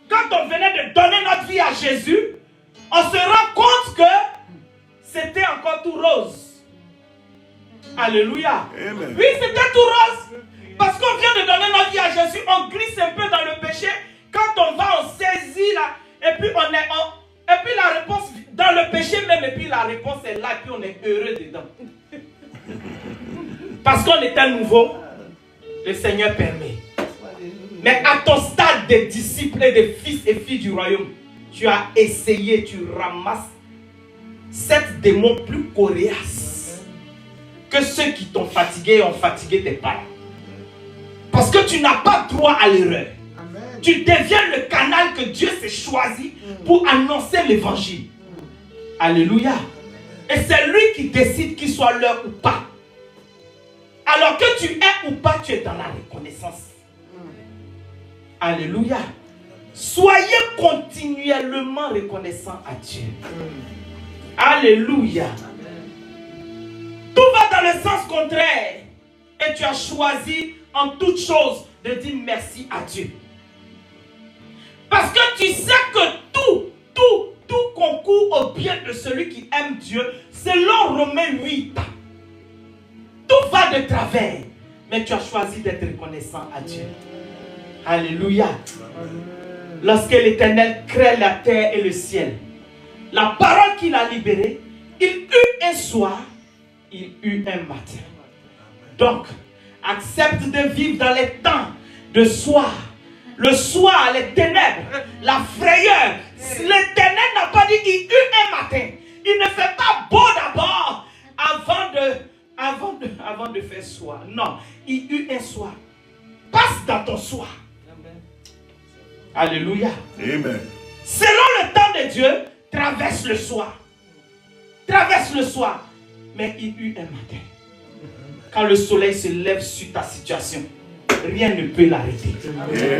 quand on venait de donner notre vie à Jésus, on se rend compte que c'était encore tout rose. Alléluia. Amen. Oui, c'était tout rose. Parce qu'on vient de donner notre vie à Jésus, on glisse un peu dans le péché. Quand on va, on saisit là. Et puis et puis la réponse, dans le péché même, et puis la réponse est là, et puis on est heureux dedans. Parce qu'on était nouveau, le Seigneur permet. Mais à ton stade de disciples et de fils et filles du royaume, tu as essayé, tu ramasses 7 démons plus coriaces que ceux qui t'ont fatigué et ont fatigué tes parents. Parce que tu n'as pas droit à l'erreur. Tu deviens le canal que Dieu s'est choisi pour annoncer l'évangile. Alléluia. Et c'est lui qui décide qu'il soit l'heure ou pas. Alors que tu es ou pas, tu es dans la reconnaissance. Alléluia. Soyez continuellement reconnaissants à Dieu. Alléluia. Tout va dans le sens contraire. Et tu as choisi en toute chose de dire merci à Dieu. Parce que tu sais que tout concourt au bien de celui qui aime Dieu. Selon Romains 8. Tout va de travers. Mais tu as choisi d'être reconnaissant à Dieu. Alléluia. Lorsque l'Éternel crée la terre et le ciel, la parole qu'il a libérée, il eut un soir, il eut un matin. Donc, accepte de vivre dans les temps de soir. Le soir, les ténèbres, la frayeur. L'Éternel n'a pas dit il eut un matin. Il ne fait pas beau d'abord avant de faire soir. Non, il eut un soir. Passe dans ton soir. Alléluia. Amen. Selon le temps de Dieu, traverse le soir. Traverse le soir. Mais il eut un matin. Quand le soleil se lève sur ta situation, rien ne peut l'arrêter.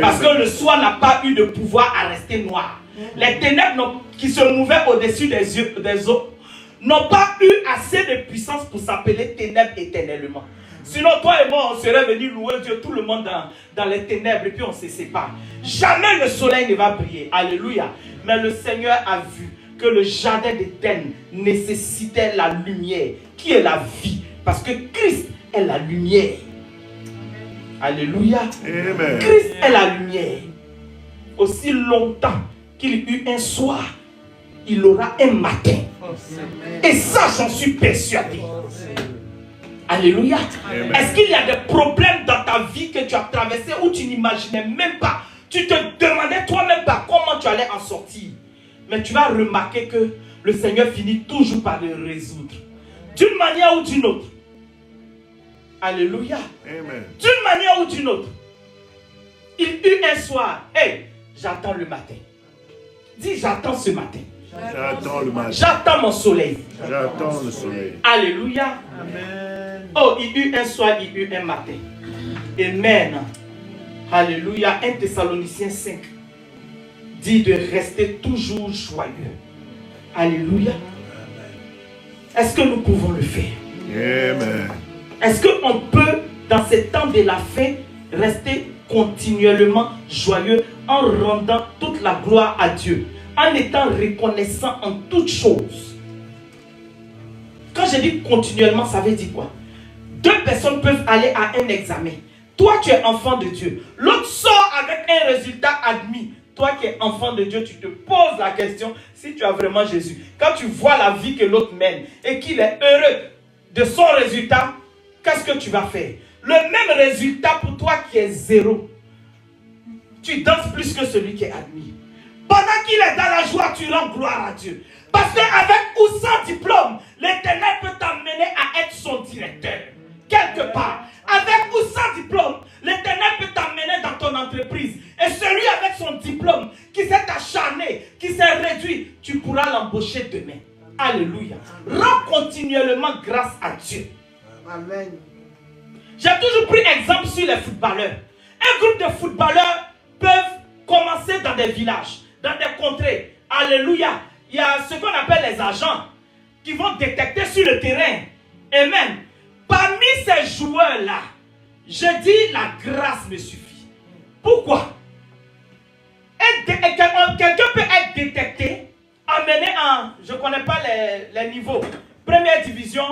Parce que le soir n'a pas eu de pouvoir à rester noir. Les ténèbres qui se mouvaient au-dessus des eaux n'ont pas eu assez de puissance pour s'appeler ténèbres éternellement. Sinon, toi et moi, on serait venus louer Dieu, tout le monde dans les ténèbres, et puis on se sépare. Jamais le soleil ne va briller. Alléluia. Mais le Seigneur a vu que le jardin d'Éden nécessitait la lumière, qui est la vie. Parce que Christ est la lumière. Alléluia. Amen. Christ est la lumière. Aussi longtemps qu'il eut un soir, il aura un matin. Et ça, j'en suis persuadé. Alléluia. Amen. Est-ce qu'il y a des problèmes dans ta vie que tu as traversé où tu n'imaginais même pas? Tu te demandais toi-même pas comment tu allais en sortir. Mais tu vas remarquer que le Seigneur finit toujours par le résoudre. D'une manière ou d'une autre. Alléluia. Amen. D'une manière ou d'une autre. Il eut un soir. Hey, j'attends le matin. Dis, j'attends ce matin. J'attends le matin. J'attends mon soleil. J'attends le soleil. Alléluia. Amen. Oh, il eut un soir, il eut un matin. Amen. Alléluia. 1 Thessaloniciens 5 dit de rester toujours joyeux. Alléluia. Est-ce que nous pouvons le faire? Amen. Est-ce qu'on peut, dans ces temps de la fin, rester continuellement joyeux en rendant toute la gloire à Dieu, en étant reconnaissant en toutes choses? Quand je dis continuellement, ça veut dire quoi? Deux personnes peuvent aller à un examen. Toi, tu es enfant de Dieu. L'autre sort avec un résultat admis. Toi qui es enfant de Dieu, tu te poses la question si tu as vraiment Jésus. Quand tu vois la vie que l'autre mène et qu'il est heureux de son résultat, qu'est-ce que tu vas faire? Le même résultat pour toi qui est zéro. Tu danses plus que celui qui est admis. Pendant qu'il est dans la joie, tu rends gloire à Dieu. Parce qu'avec ou sans diplôme, l'Éternel peut t'amener à être son directeur. Quelque part. Avec ou sans diplôme, l'Éternel peut t'amener dans ton entreprise. Et celui avec son diplôme, qui s'est acharné, qui s'est réduit, tu pourras l'embaucher demain. Alléluia. Rends continuellement grâce à Dieu. Amen. J'ai toujours pris exemple sur les footballeurs. Un groupe de footballeurs peuvent commencer dans des villages, dans des contrées. Alléluia. Il y a ce qu'on appelle les agents qui vont détecter sur le terrain. Amen. Parmi ces joueurs-là, je dis la grâce me suffit. Pourquoi? Quelqu'un peut être détecté, emmené en, je ne connais pas les niveaux, première division,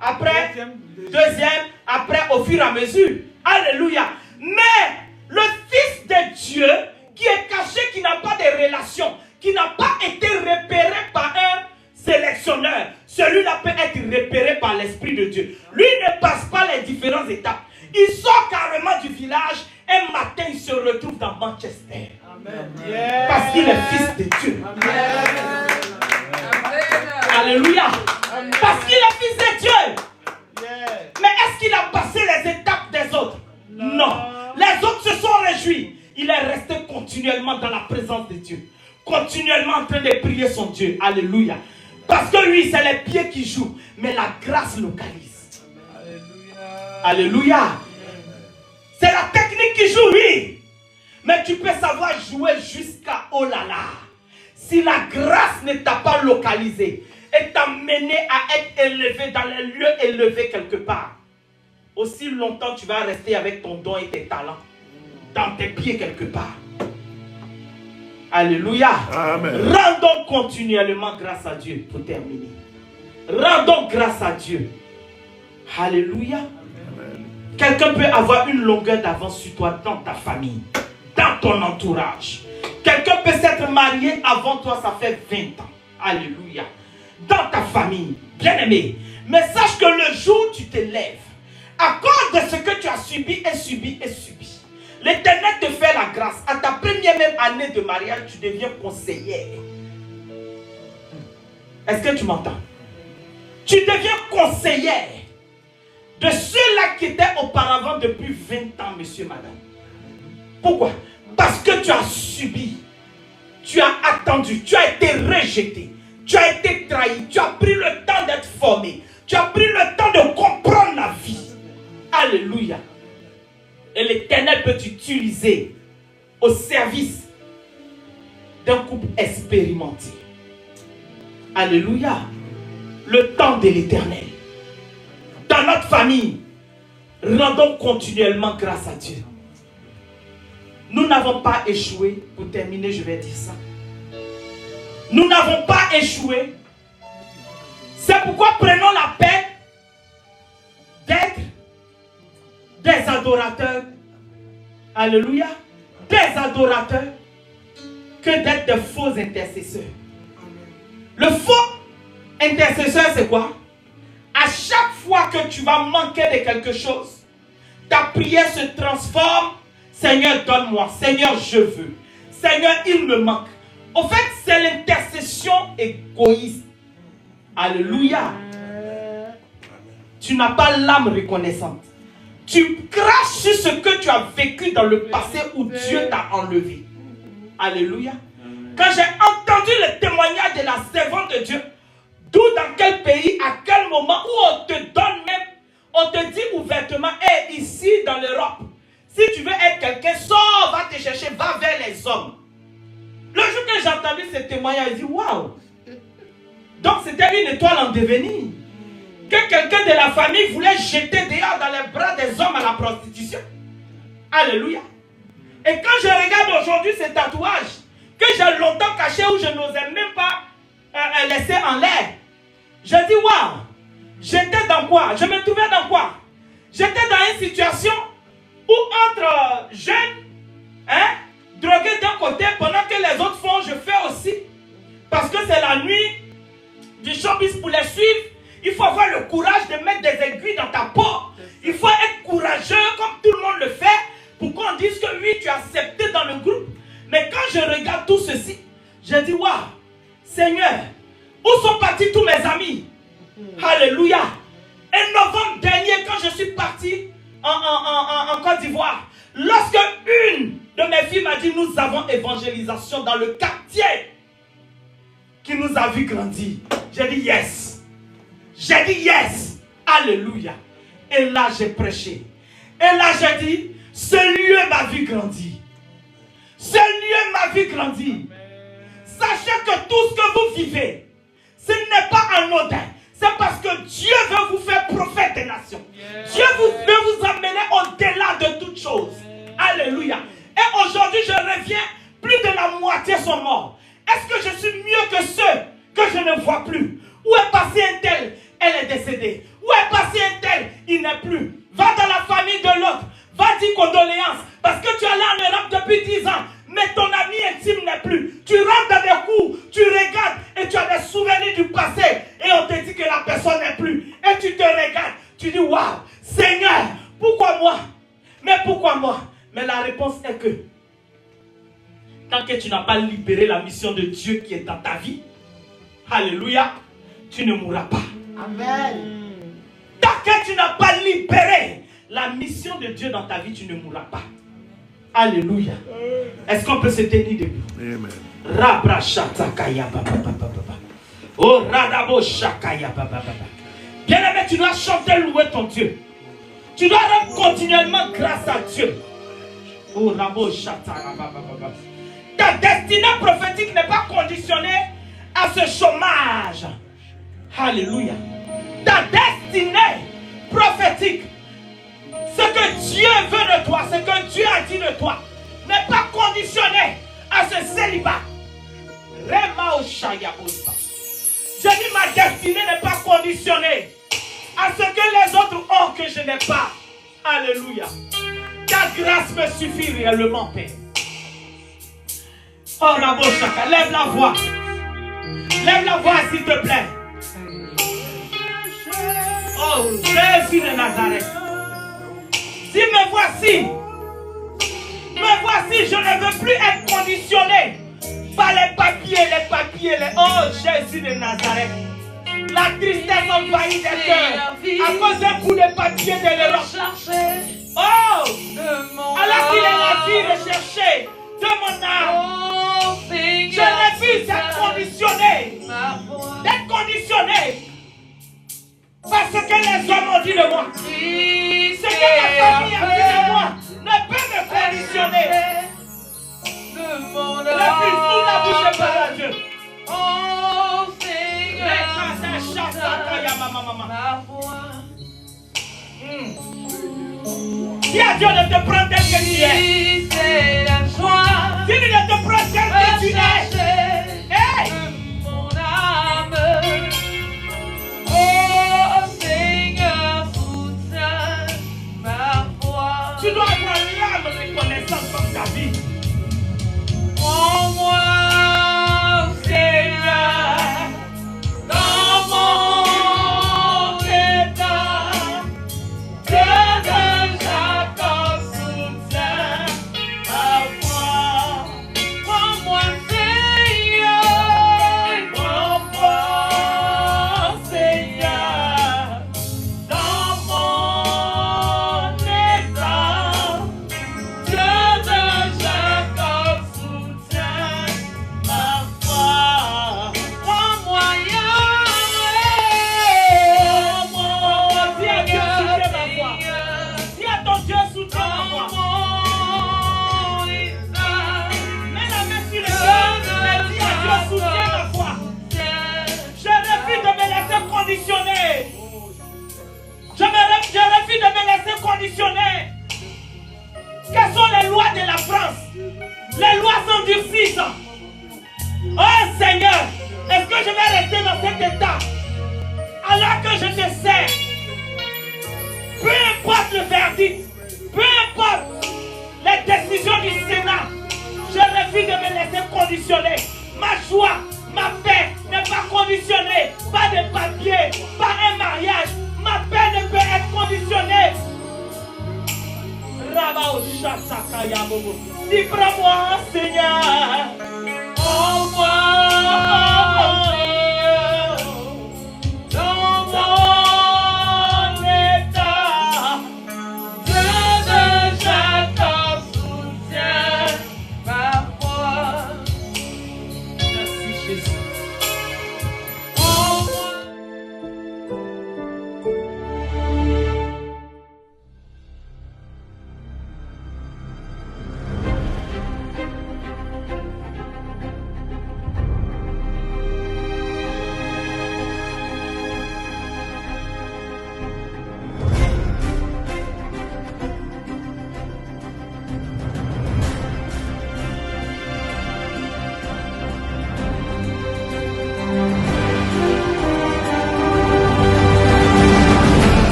après deuxième, après au fur et à mesure. Alléluia. Mais le Fils de Dieu qui est caché, qui n'a pas de relation, qui n'a pas été repéré par un sélectionneur, celui-là peut être repéré par l'Esprit de Dieu. Lui ne passe pas les différentes étapes. Il sort carrément du village. Un matin, il se retrouve dans Manchester. Amen. Parce qu'il est fils de Dieu. Amen. Alléluia. Parce qu'il est fils de Dieu. Yeah. Mais est-ce qu'il a passé les étapes des autres? Non. Les autres se sont réjouis. Il est resté continuellement dans la présence de Dieu. Continuellement en train de prier son Dieu. Alléluia. Parce que lui, c'est les pieds qui jouent. Mais la grâce localise. Alléluia. Alléluia. C'est la technique qui joue, oui. Mais tu peux savoir jouer jusqu'à oh là là. Si la grâce ne t'a pas localisé et t'a mené à être élevé dans les lieux élevés quelque part, aussi longtemps tu vas rester avec ton don et tes talents dans tes pieds quelque part. Alléluia. Amen. Rendons continuellement grâce à Dieu pour terminer. Rendons grâce à Dieu. Alléluia. Amen. Quelqu'un peut avoir une longueur d'avance sur toi dans ta famille, dans ton entourage. Quelqu'un peut s'être marié avant toi, ça fait 20 ans. Alléluia. Dans ta famille, bien aimé. Mais sache que le jour où tu te lèves, À cause de ce que tu as subi et subi et subi, l'Éternel te fait la grâce. À ta première même année de mariage, tu deviens conseillère. Est-ce que tu m'entends? Tu deviens conseillère de ceux-là qui étaient auparavant depuis 20 ans, monsieur, madame. Pourquoi? Parce que tu as subi, tu as attendu, tu as été rejeté, tu as été trahi, tu as pris le temps d'être formé, tu as pris le temps de comprendre la vie. Alléluia. Et l'Éternel peut t'utiliser au service d'un couple expérimenté. Alléluia. Le temps de l'Éternel. Dans notre famille, rendons continuellement grâce à Dieu. Nous n'avons pas échoué. Pour terminer, je vais dire ça. Nous n'avons pas échoué. C'est pourquoi prenons la peine d'être des adorateurs. Alléluia. Des adorateurs que d'être de faux intercesseurs. Le faux intercesseur, c'est quoi? À chaque fois que tu vas manquer de quelque chose, ta prière se transforme. Seigneur, donne-moi. Seigneur, je veux. Seigneur, il me manque. Au fait, c'est l'intercession égoïste. Alléluia. Tu n'as pas l'âme reconnaissante. Tu craches sur ce que tu as vécu dans le passé où Dieu t'a enlevé. Alléluia. Quand j'ai entendu le témoignage de la servante de Dieu, d'où, dans quel pays, à quel moment, où on te donne même, on te dit ouvertement, hey, ici dans l'Europe, si tu veux être quelqu'un, sors, va te chercher, va vers les hommes. Le jour que j'ai entendu ce témoignage, j'ai dit, waouh. Donc c'était une étoile en devenir. Que quelqu'un de la famille voulait jeter dehors dans les bras des hommes à la prostitution. Alléluia. Et quand je regarde aujourd'hui ces tatouages, que j'ai longtemps cachés, où je n'osais même pas laisser en l'air, je dis, waouh, j'étais dans quoi? Je me trouvais dans quoi? J'étais dans une situation où entre jeunes, drogués d'un côté, pendant que les autres font, je fais aussi. Parce que c'est la nuit du showbiz pour les suivre. Il faut avoir le courage de mettre des aiguilles dans ta peau. Il faut être courageux comme tout le monde le fait pour qu'on dise que oui, tu es accepté dans le groupe. Mais quand je regarde tout ceci, je dis, waouh, Seigneur, où sont partis tous mes amis? Alléluia. Et novembre dernier, quand je suis parti en Côte d'Ivoire, lorsque une de mes filles m'a dit, nous avons évangélisation dans le quartier qui nous a vu grandir. J'ai dit yes. J'ai dit yes. Alléluia. Et là, j'ai prêché. Et là, j'ai dit, ce lieu m'a vu grandir. Ce lieu m'a vu grandir. Sachez que tout ce que vous vivez, ce n'est pas anodin. C'est parce que Dieu veut vous faire prophète des nations. Dieu veut vous amener au-delà de toutes choses. Alléluia. Et aujourd'hui, je reviens, plus de la moitié sont morts. Est-ce que je suis mieux que ceux que je ne vois plus? Où est passé un tel? Elle est décédée. Où est passé un tel? Il n'est plus. Va dans la famille de l'autre. Va dire condoléances. Parce que tu es allé en Europe depuis 10 ans. Mais ton ami intime n'est plus. Tu rentres dans des coups. Tu regardes et tu as des souvenirs du passé. Et on te dit que la personne n'est plus. Et tu te regardes. Tu dis, waouh, Seigneur, pourquoi moi? Mais pourquoi moi? Mais la réponse est que tant que tu n'as pas libéré la mission de Dieu qui est dans ta vie, alléluia, tu ne mourras pas. Amen. Tant que tu n'as pas libéré la mission de Dieu dans ta vie, tu ne mourras pas. Alléluia. Est-ce qu'on peut se tenir debout? Amen. Oh, radabo shakaya baba. Bien-aimé, tu dois chanter, louer ton Dieu. Tu dois rendre continuellement grâce à Dieu. Oh, rabo shatara baba. Ta destinée prophétique n'est pas conditionnée à ce chômage. Alléluia. Ta destinée prophétique, ce que Dieu veut de toi, ce que Dieu a dit de toi, n'est pas conditionné à ce célibat. Je dis, ma destinée n'est pas conditionnée à ce que les autres ont que je n'ai pas. Alléluia. Ta grâce me suffit réellement, Père. Oh, Raboshaka, lève la voix. Lève la voix, s'il te plaît. Oh, Jésus de Nazareth. Dis, me voici, je ne veux plus être conditionné par les papiers, Oh, Jésus de Nazareth. La tristesse envahit des cœurs à cause d'un coup de papier de l'Europe. Oh, alors qu'il est la vie recherchée de mon âme. Je refuse d'être conditionné. D'être conditionné. Parce que les hommes ont dit de moi. Ce que la famille a dit de moi ne peut me conditionner. Refuse, nous la bouche pas à Dieu. Dis à Dieu de te prendre tel que tu es. Dis-lui de te prendre tel que tu es. Hey! Mon âme, oh Seigneur, soutiens ma foi. Tu dois avoir l'âme reconnaissante comme ta vie. Prends-moi, Seigneur, dans mon état, que de Jacob soutient ma foi. Prends-moi, Seigneur, prends-moi, Seigneur, dans mon état, que de Jacob soutient ma foi. Prends-moi, Yahweh, prends-moi, Dis à Dieu, soutiens ma foi. Seigneur, Dis à ton Dieu, soutiens ma foi. mon état, Mets la main sur le cœur et dis à Dieu, soutiens ma foi. Je refuse de me laisser conditionner. Je refuse de me laisser conditionner. Quelles sont les lois de la France? Les lois s'endurcissent. Oh Seigneur, est-ce que je vais rester dans cet état alors que je te sers? Peu importe le verdict, peu importe les décisions du Sénat, je refuse de me laisser conditionner. Ma joie, ma paix n'est pas conditionnée par des papiers, par un mariage. Ma paix ne peut être conditionnée. Rabao Shatakaya Bobo. Dis, prends-moi, Seigneur.